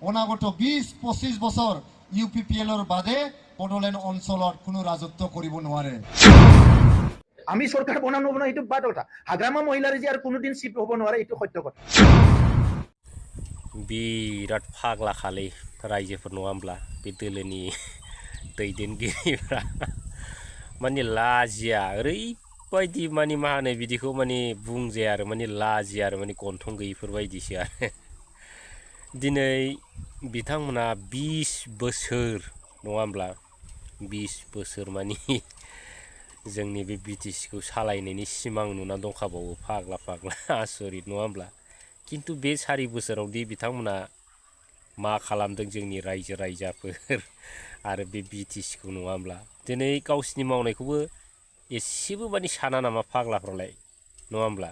অনাগত 20-25 বছৰ ইউপিপিএলৰ বাদে বড়োলেণ্ড অঞ্চলত কোনো ৰাজত্ব কৰিব নোৱাৰে। আমি সরকার বনানো না এইটো বাদ কথা হাগ্রামা মহিলার যে আর কোনোদিন শিফট হব নোৱাৰে এইটো সত্য কথা। बिराद फाग्ला खालै रायजोफोर नङा होमब्ला बे दोलोनि दैदेनगिरिफ्रा माने लाजिया ओरैबायदि माने मा होनो बिदिखौ माने बुंजाया आरो माने लाजिया आरो माने गन्थं गैयिफोर बायदिसो आरो दिनै बिथांमोना 20 बोसोर नङा होमब्ला 20 बोसोर माने जोंनि बे बिटिसिखौ सालायनायनि सिमां नुना दंखाबावो फाग्ला फाग्ला आसरित नङा होमब्ला किन्तु बे 4 बोसोरावदि बिथांमोना मा खालामदों जोंनि रायजो रायजाफोर आरो बे बिटिसिखौ नङा होमब्ला दिनै गावसिनि मावनायखौबो एसेबो माने साना नामा फाग्लाफ्रालाय नङा होमब्ला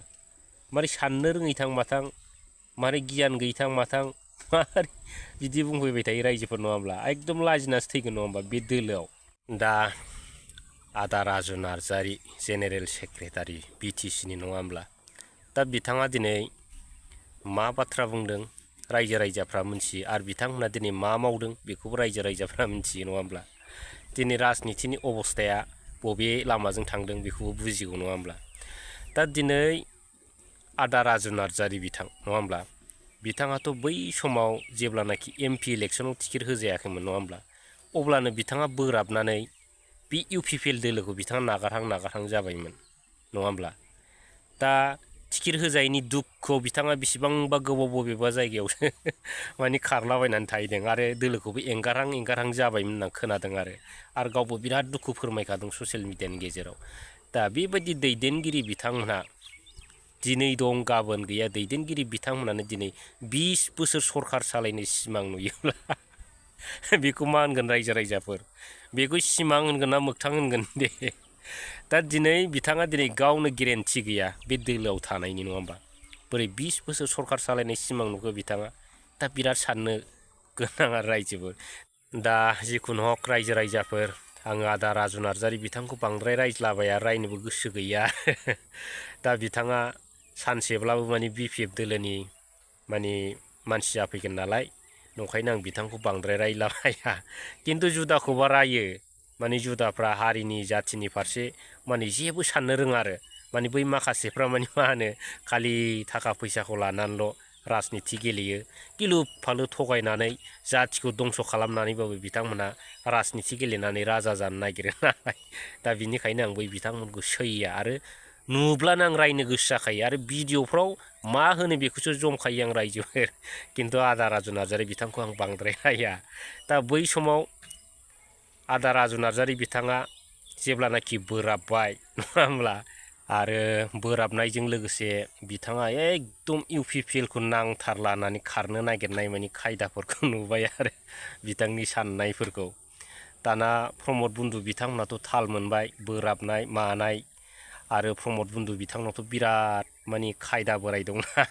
मारै साननो रोङैथां माथां मारै गियान गैथां माथां मारै बिदि बुंफैबाय थायो रायजोफोर नङा होमब्ला एकदम लाजिनासो थैगोन नङा होमबा बे दोलोआव दा आदा राजु नार्जारि जेनेरेल सेक्रेटारि बिटिसिनि नङा होमब्ला दा बिथाङा दिनै मा बाथ्रा बुंदों रायजो रायजाफ्रा मिथियो आरो बिथांमोना दिनै मा मावदों बेखौबो रायजो रायजाफ्रा मिथियो नङा होमब्ला दिनै राजनितिनि अबस्थाया बबे लामाजों थांदों बेखौबो बुजिगौ नङा होमब्ला दा दिनै आदा राजु नार्जारि बिथां नङा होमब्ला बिथाङाथ' बै समाव जेब्लानाखि एमपि इलेक्सनाव टिकेट होजायाखैमोन नङा होमब्ला अब्लानो बिथाङा बोराबनानै बे इउपिपिएल दोलोखौ बिथाङा नागारहां जाबायमोन नङा होमब्ला दा टिकेट होजायैनि दुखुआव बिथाङा बेसेबांबा गोबाव बबेबा जायगायावसो माने खारलाबायनानै थाहैदों आरो दोलोखौबो एंगारहां जाबायमोन होनना खोनादों आरो गावबो बिराद दुखु फोरमायखादों ससियेल मिडियानि गेजेराव दा बेबायदि दैदेनगिरि बिथांमोनहा दिनै दं गाबोन गैया दैदेनगिरि बिथांमोनानो दिनै 20 बोसोर सरखार सालायनो सिमां नुयोब्ला बेखौ मा होनगोन रायजो रायजाफोर बेखौ सिमां होनगोन ना मोगथां होनगोन दे दा दिनै बिथाङा दिनै गावनो गेरेन्थि गैया बे दोलोआव थानायनि नङा होमबा बोरै 20 बोसोर सरखार सालायनाय सिमां नुखो बिथाङा दा बिराद साननो गोनां आरो रायजोफोर दा जिखुनु हक रायजो रायजाफोर आङो आदा राजु नार्जारि बिथांखौ बांद्राय रायज्लाबाया रायनोबो गोसो गैया दा बिथाङा सानसेब्लाबो माने बिपिएफ दोलोनि माने मानसि जाफैगोन नालाय नंखायनो आं बिथांखौ बांद्राय रायलाबाया किन्तु जुदाखौबा रायो माने जुदाफ्रा हारिनि जाथिनि फारसे माने जेबो साननो रोङा आरो माने बै माखासेफ्रा माने मा होनो खालि थाखा फैसाखौ लानानैल' राजनिति गेलेयो गिलु फालु थगायनानै जाथिखौ दंस' खालामनानैबाबो बिथांमोना राजनिति गेलेनानै राजा जानो नागिरो नालाय दा बिनिखायनो आं बै बिथांमोनखौ सैया आरो नुब्लानो आं रायनो गोसो जाखायो आरो भिडिअफ्राव मा होनो बेखौसो जमखायो आं रायजोफोर किन्तु आदा राजु नार्जारि बिथांखौ आं बांद्राय राया दा बै समाव आदा राजु नार्जारि बिथाङा जेब्लानाखि बोराबबाय नङा होमब्ला आरो बोराबनायजों लोगोसे बिथाङा एकदम इउपिपिएलखौ नांथारला होननानै खारनो नागिरनाय माने खायदाफोरखौ नुबाय आरो बिथांनि साननायफोरखौ दाना प्रमद बन्दु बिथांमोनाथ' थाल मोनबाय बोराबनाय मानाय आरो प्रमद बन्दु बिथांनावथ' बिराद माने खायदा बोराय दंना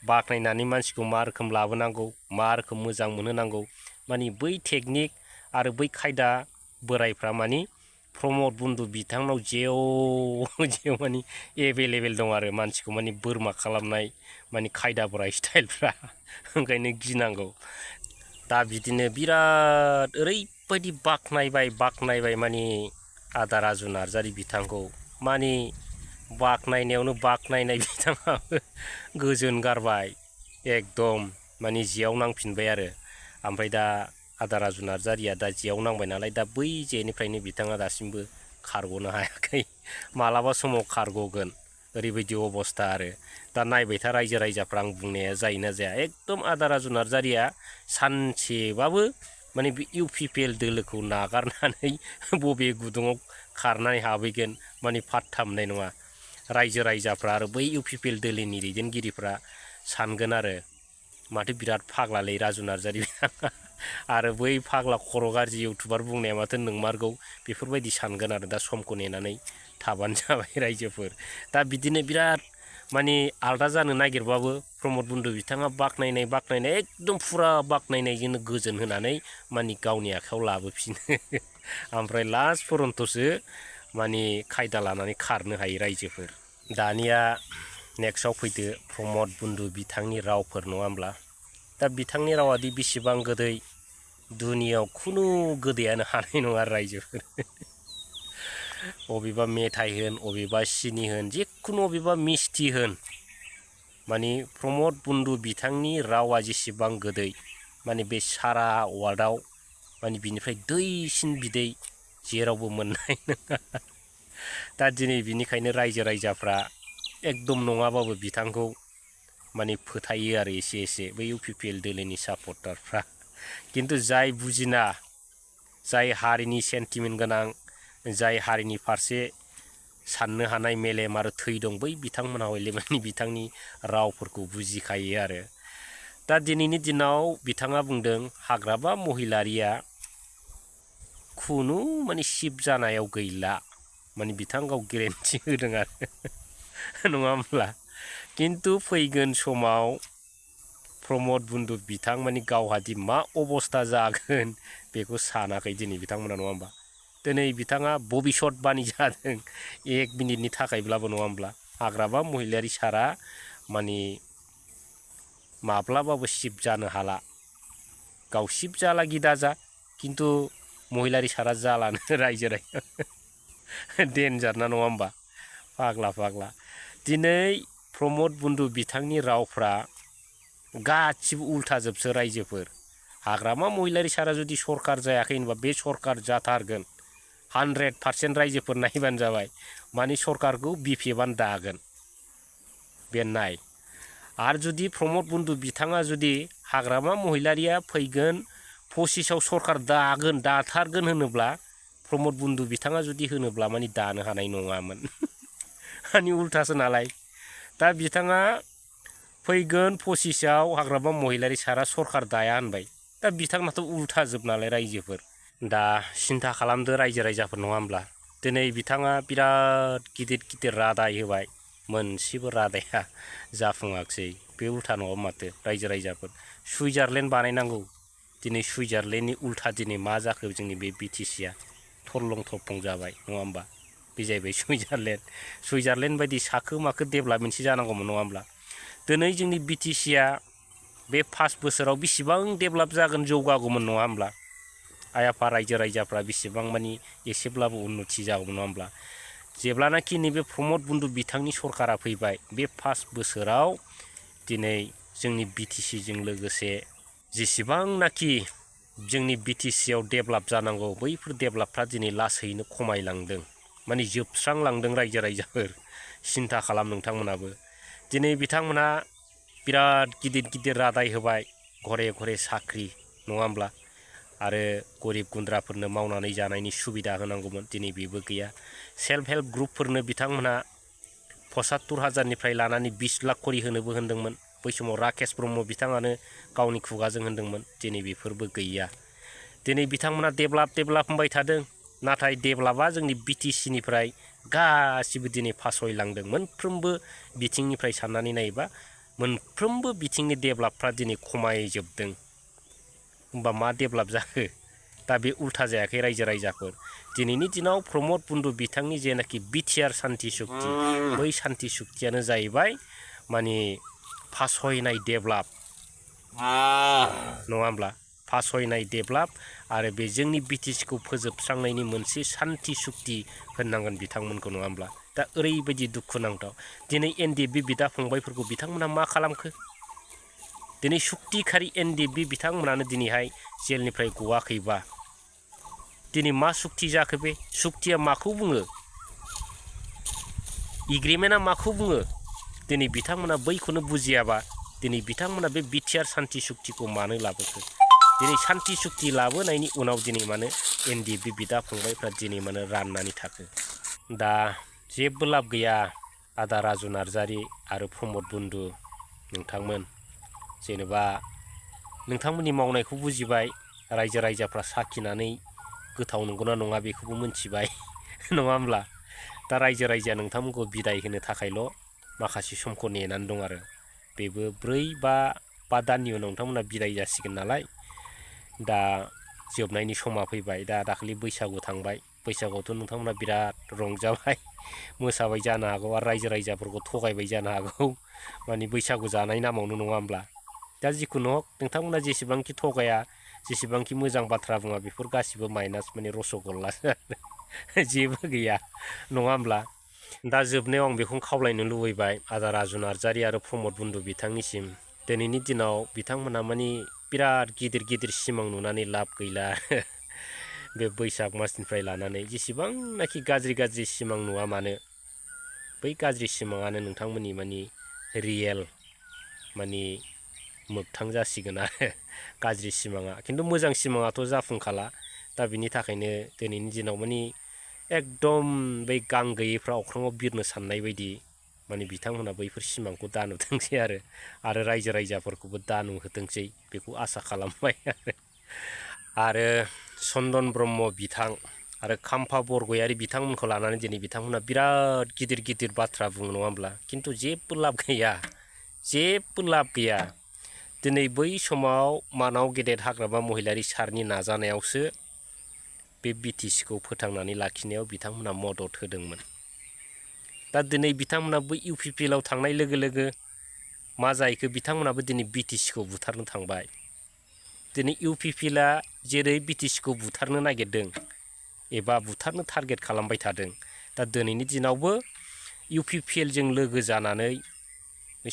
बाखनायनानै मानसिखौ मा रोखोम लाबोनांगौ मा रोखोम मोजां मोनहोनांगौ माने बै टेकनिक आरो बै खायदा बोरायफ्रा माने प्रमद बन्दु बिथांनाव जेव माने एभेलेबेल दं आरो मानसिखौ माने बोरमा खालामनाय माने खायदा बोराय स्टाइलफ्रा ओंखायनो गिनांगौ दा बिदिनो बिराद ओरैबायदि बाखनायबाय माने आदा राजु नार्जारि बिथांखौ माने बाखनायनायावनो बाखनायनाय बिथाङाबो गोजोन गारबाय एकदम माने जेयाव नांफिनबाय आरो ओमफ्राय दा आदा राजु नार्जारिया दा जेयाव नांबाय नालाय दा बै जेनिफ्रायनो बिथाङा दासिमबो खारग'नो हायाखै मालाबा समाव खारग'गोन ओरैबायदि अबस्था आरो दा नायबाय था रायजो रायजाफ्रा आं बुंनाया जायोना जाया एकदम आदा राजु नार्जारिया सानसेबाबो माने बे इउपिपिएल दोलोखौ नागारनानै बबे गुदुङाव खारनानै हाबहैगोन माने फात्ता मोननाय नङा रायजो रायजाफ्रा आरो बै इउपिपिएल दोलोनि दैदेनगिरिफ्रा सानगोन आरो माथो बिराद फाग्लालै राजु नार्जारि आरो बै फाग्ला खर' गाज्रि इउटुबार बुंनाया माथो नोंमारगौ बेफोरबायदि सानगोन आरो दा समखौ नेनानै थाबानो जाबाय रायजोफोर दा बिदिनो बिराद माने आलदा जानो नागिरबाबो प्रमद बन्दु बिथाङा बाखनायनाय एकदम फुरा बाखनायनायजोंनो गोजोन होनानै माने गावनि आखायाव लाबोफिनो ओमफ्राय लास्ट फरन्तसो माने खायदा लानानै खारनो हायो रायजोफोर दानिया नेक्स्टआव फैदो प्रमद बन्दु बिथांनि रावफोर नङा होमब्ला दा बिथांनि रावादि बेसेबां गोदै दुनियाव खुनु गोदैयानो हानाय नङा रायजोफोर अबेबा मेथाइ होन अबेबा सिनि होन जिखुनु अबेबा मिस्टि होन माने प्रमद बन्धु बिथांनि रावा जेसेबां गोदै माने बे सारा वार्ल्डआव माने बिनिफ्राय दैसिन बिदै जेरावबो मोननाय नङा दा दिनै बिनिखायनो रायजो राजाफ्रा एकदम नङाबाबो बिथांखौ माने फोथायो आरो एसे बै UPPL दोलोनि सापर्टारफ्रा किन्तु जाय बुजिना जाय हारिनि सेन्टिमेन्ट गोनां जाय हारिनि फारसे साननो हानाय मेलेम आरो थै दं बै बिथांमोनहा हले माने बिथांनि रावफोरखौ बुजिखायो आरो दा दिनैनि दिनाव बिथाङा बुंदों हाग्रामा महिलारिया खुनु माने शिब जानायाव गैला माने बिथां गाव गेरेन्टि होदों आरो नङा होमब्ला किन्तु फैगोन समाव प्रमद बन्धु बिथां माने गावहादि मा अबस्था जागोन बेखौ सानाखै दिनै बिथांमोना नङा होमबा दिनै बिथाङा भबिष्यतबाणी जादों 1 मिनिटनि थाखायब्लाबो नङा होमब्ला हाग्रामा महिलारि सारा माने माब्लाबाबो शिब जानो हाला गाव शिब जाला गिदा जा किन्तु महिलारि सारा जालानो रायजो राजा डेन्जार ना नङा होमबा फाग्ला दिनै प्रमद बन्धु बिथांनि रावफ्रा गासिबो उल्थाजोबसो रायजोफोर हाग्रामा महिलारि सारा जुदि सरकार जायाखै होनबा बे सरकार जाथारगोन 100% रायजोफोर नायबानो जाबाय माने सरकारखौ बिफेबानो दागोन बे नाय आरो जुदि प्रमद बन्धु बिथाङा जुदि हाग्रामा महिलारिया फैगोन 25आव सरकार दाथारगोन होनोब्ला प्रमद बन्धु बिथाङा जुदि होनोब्ला माने दानो हानाय नङामोन माने उल्थासो नालाय दा बिथाङा फैगोन 25आव हाग्रामा महिलारि सारा सरकार दाया होनबाय दा बिथांनाथ' उल्थाजोब नालाय रायजोफोर दा सिन्था खालामदो रायजो राजाफोर नङा होमब्ला दिनै बिथाङा बिराद गिदिर रादाय होबाय मोनसेबो रादाया जाफुङाखसै बे उल्था नङा माथो रायजो राजाफोर सुइजारलेण्ड बानायनांगौ दिनै सुइजारलेण्डनि उल्था दिनै मा जाखो जोंनि बे BTCआ थरलं थरफं जाबाय नङा होमबा बे जाहैबाय सुइजारलेण्ड बायदि साखो माखो डेभेलपमेन्टसो जानांगौमोन नङा होमब्ला दिनै जोंनि BTCआ बे 5 बोसोराव बेसेबां डेभेलप जागोन जौगागौमोन नङा होमब्ला आइ आफा रायजो राजाफ्रा बेसेबां मानि एसेब्लाबो उन्नति जागौमोन नङा होमब्ला जेब्लानाखि नैबे प्रमद बन्धु बिथांनि सरकारा फैबाय बे 5 बोसोराव दिनै जोंनि BTCजों लोगोसे जेसेबांनाखि जोंनि BTCआव डेभेलप जानांगौ बैफोर डेभेलपफ्रा दिनै लासैनो खमायलांदों माने जोबस्रांलांदों रायजो राजाफोर सिन्था खालाम नोंथांमोनाबो दिनै बिथांमोना बिराद गिदिर रादाय होबाय घरे साख्रि नङा होमब्ला आरो गरिब गुन्द्राफोरनो मावनानै जानायनि सुबिदा होनांगौमोन दिनै बेबो गैया सेल्फ हेल्प ग्रुपफोरनो बिथांमोना 75,000निफ्राय लानानै 20 लाख करि होनोबो होनदोंमोन बै समाव राकेश ब्रह्म बिथाङानो गावनि खुगाजों होनदोंमोन दिनै बेफोरबो गैया दिनै बिथांमोना डेभेलप होनबाय थादों नाथाय डेभेलपआ जोंनि BTCनिफ्राय गासिबो दिनै फासयलांदों मोनफ्रोमबो बिथिंनिफ्राय साननानै नायोबा मोनफ्रोमबो बिथिंनि डेभेलपफ्रा दिनै खमायजोबदों होमबा मा डेभेलप जाखो दा बे उल्था जायाखै रायजो राजाफोर दिनैनि दिनाव प्रमद बन्धु बिथांनि जेनाखि बिटिआर सान्ति सुक्ति बै सान्ति सुक्तियानो जाहैबाय माने फासयनाय डेभेलप नङा होमब्ला फासयनाय डेभेलप आरो बे जोंनि BTCखौ फोजोबस्रांनायनि मोनसे सान्ति सुक्ति होननांगोन बिथांमोनखौ नङा होमब्ला दा ओरैबायदि दुखुनांथाव दिनै NDFB बिदा फंबायफोरखौ बिथांमोना मा खालामखो दिनै सुक्तिखारि NDFB बिथांमोनानो दिनैहाय जेलनिफ्राय गवाखैबा दिनै मा सुक्ति जाखो बे सुक्तिया माखौ बुङो एग्रिमेन्टआ माखौ बुङो दिनै बिथांमोना बैखौनो बुजियाबा दिनै बिथांमोना बे बिटिआर सान्ति सुक्तिखौ मानो लाबोखो दिनै सान्ति सुक्ति लाबोनायनि उनाव दिनै मानो NDFB बिदा फंबायफ्रा दिनै मानो राननानै थाखो दा जेबो लाब गैया आदा राजु नार्जारि आरो प्रमद बन्धु नोंथांमोन जेनेबा नोंथांमोननि मावनायखौ बुजिबाय रायजो राजाफ्रा साखिनानै गोथाव नंगौना नङा बेखौबो मोनथिबाय नङा होमब्ला दा रायजो राजाया नोंथांमोनखौ बिदाय होनो थाखायल' माखासे समखौ नेनानै दं आरो बेबो 4-5 दाननि उनाव नोंथांमोना बिदाय जासिगोन नालाय दा जोबनायनि समा फैबाय दा दाखालि बैसागु थांबाय बैसागुआवथ' नोंथांमोना बिराद रंजाबाय मोसाबाय जानो हागौ आरो रायजो राजाफोरखौ थगायबाय जानो हागौ माने बैसागु जानाय नामावनो नङा होमब्ला दा जिखुनु हक नोंथांमोना जेसेबांखि थगाया जेसेबांखि मोजां बाथ्रा बुङा बेफोर गासिबो माइनास माने रसगल्लासो जेबो गैया नङा होमब्ला दा जोबनायाव आं बेखौनो खावलायनो लुबैबाय आदा राजु नार्जारि आरो प्रमद बुन्दु बिथांनिसिम दिनैनि दिनाव बिथांमोना माने बिराद गिदिर गिदिर सिमां नुनानै लाब गैला बे बैसाग मासनिफ्राय लानानै जेसेबांनाखि गाज्रि गाज्रि सिमां नुवा मानो बै गाज्रि सिमाङानो नोंथांमोननि माने रियेल माने मोगथां जासिगोन आरो गाज्रि सिमाङा खिन्थु मोजां सिमाङाथ' जाफुंखाला दा बिनि थाखायनो दिनैनि दिनाव माने एकदम बै गां गैयैफ्रा अख्राङाव बिरनो साननाय बायदि माने बिथांमोना बैफोर सिमांखौ दा नुथोंसै आरो रायजो राजाफोरखौबो दा नुहोथोंसै बेखौ आसा खालामबाय आरो चन्दन ब्रह्म बिथां आरो काम्पा बरगयारि बिथांमोनखौ लानानै दिनै बिथांमोना बिराद गिदिर गिदिर बाथ्रा बुङो नङा होमब्ला खिन्थु जेबो लाब गैया दिनै बै समाव मानाव गेदेर हाग्रामा महिलारि सारनि नाजानायावसो बे BTCखौ फोथांनानै लाखिनायाव बिथांमोना मदद होदोंमोन दा दिनै बिथांमोना बै UPPLआव थांनाय लोगो लोगो मा जाहैखो बिथांमोनाबो दिनै BTCखौ बुथारनो थांबाय दिनै UPPLआ जेरै BTCखौ बुथारनो नागिरदों एबा बुथारनो टारगेट खालामबाय थादों दा दिनैनि दिनावबो UPPLजों लोगो जानानै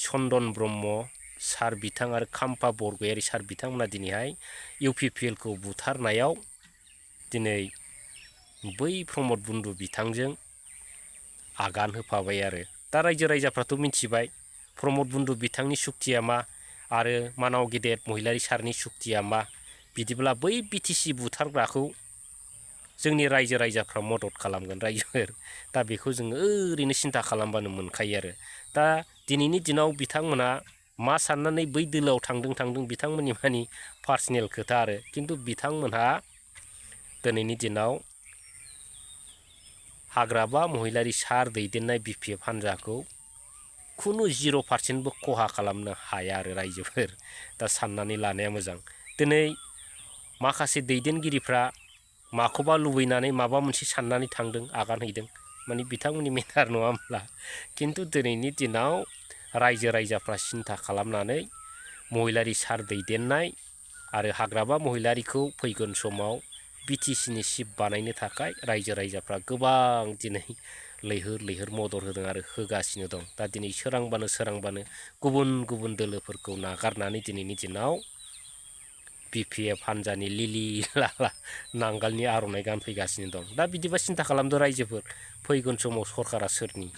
चन्दन ब्रह्म सार बिथां आरो काम्पा बरगयारि सार बिथांमोना दिनैहाय UPPLखौ बुथारनायाव दिनै बै प्रमद बुन्दु बिथांजों आगान होफाबाय आरो दा रायजो राजाफ्राथ' मिथिबाय प्रमद बुन्दु बिथांनि सुक्तिया मा आरो मानाव गेदेर महिलारि सारनि सुक्तिया मा बिदिब्ला बै BTC बुथारग्राखौ जोंनि रायजो राजाफ्रा मदद खालामगोन रायजोफोर दा बेखौ जोङो ओरैनो सिन्था खालामबानो मोनखायो आरो दा दिनैनि दिनाव बिथांमोना मा साननानै बै दोलोआव थांदों बिथांमोननि मानि पार्सनेल खोथा आरो खिन्थु बिथांमोनहा दिनैनि दिनाव हाग्रामा महिलारि सार दैदेननाय BPF हान्जाखौ खुनु 0% खहा खालामनो हाया आरो रायजोफोर दा साननानै लानाया मोजां दिनै माखासे दैदेनगिरिफ्रा माखौबा लुबैनानै माबा मोनसे साननानै थांदों आगान हैदों माने बिथांमोननि मेटार नङा होमब्ला खिन्थु दिनैनि दिनाव रायजो राजाफ्रा सिन्था खालामनानै महिलारि सार दैदेननाय आरो हाग्रामा महिलारिखौ फैगोन समाव BTCनि सिफ बानायनो थाखाय रायजो राजाफ्रा गोबां दिनै लैहोर मदद होदों आरो होगासिनो दं दा दिनै सोरांबानो गुबुन गुबुन दोलोफोरखौ नागारनानै दिनैनि दिनाव BPF हान्जानि लिलि लाला नांगालनि आर'नाइ गानफैगासिनो दं दा बिदिबा सिन्था खालामदो रायजोफोर फैगोन समाव सरकारा सोरनि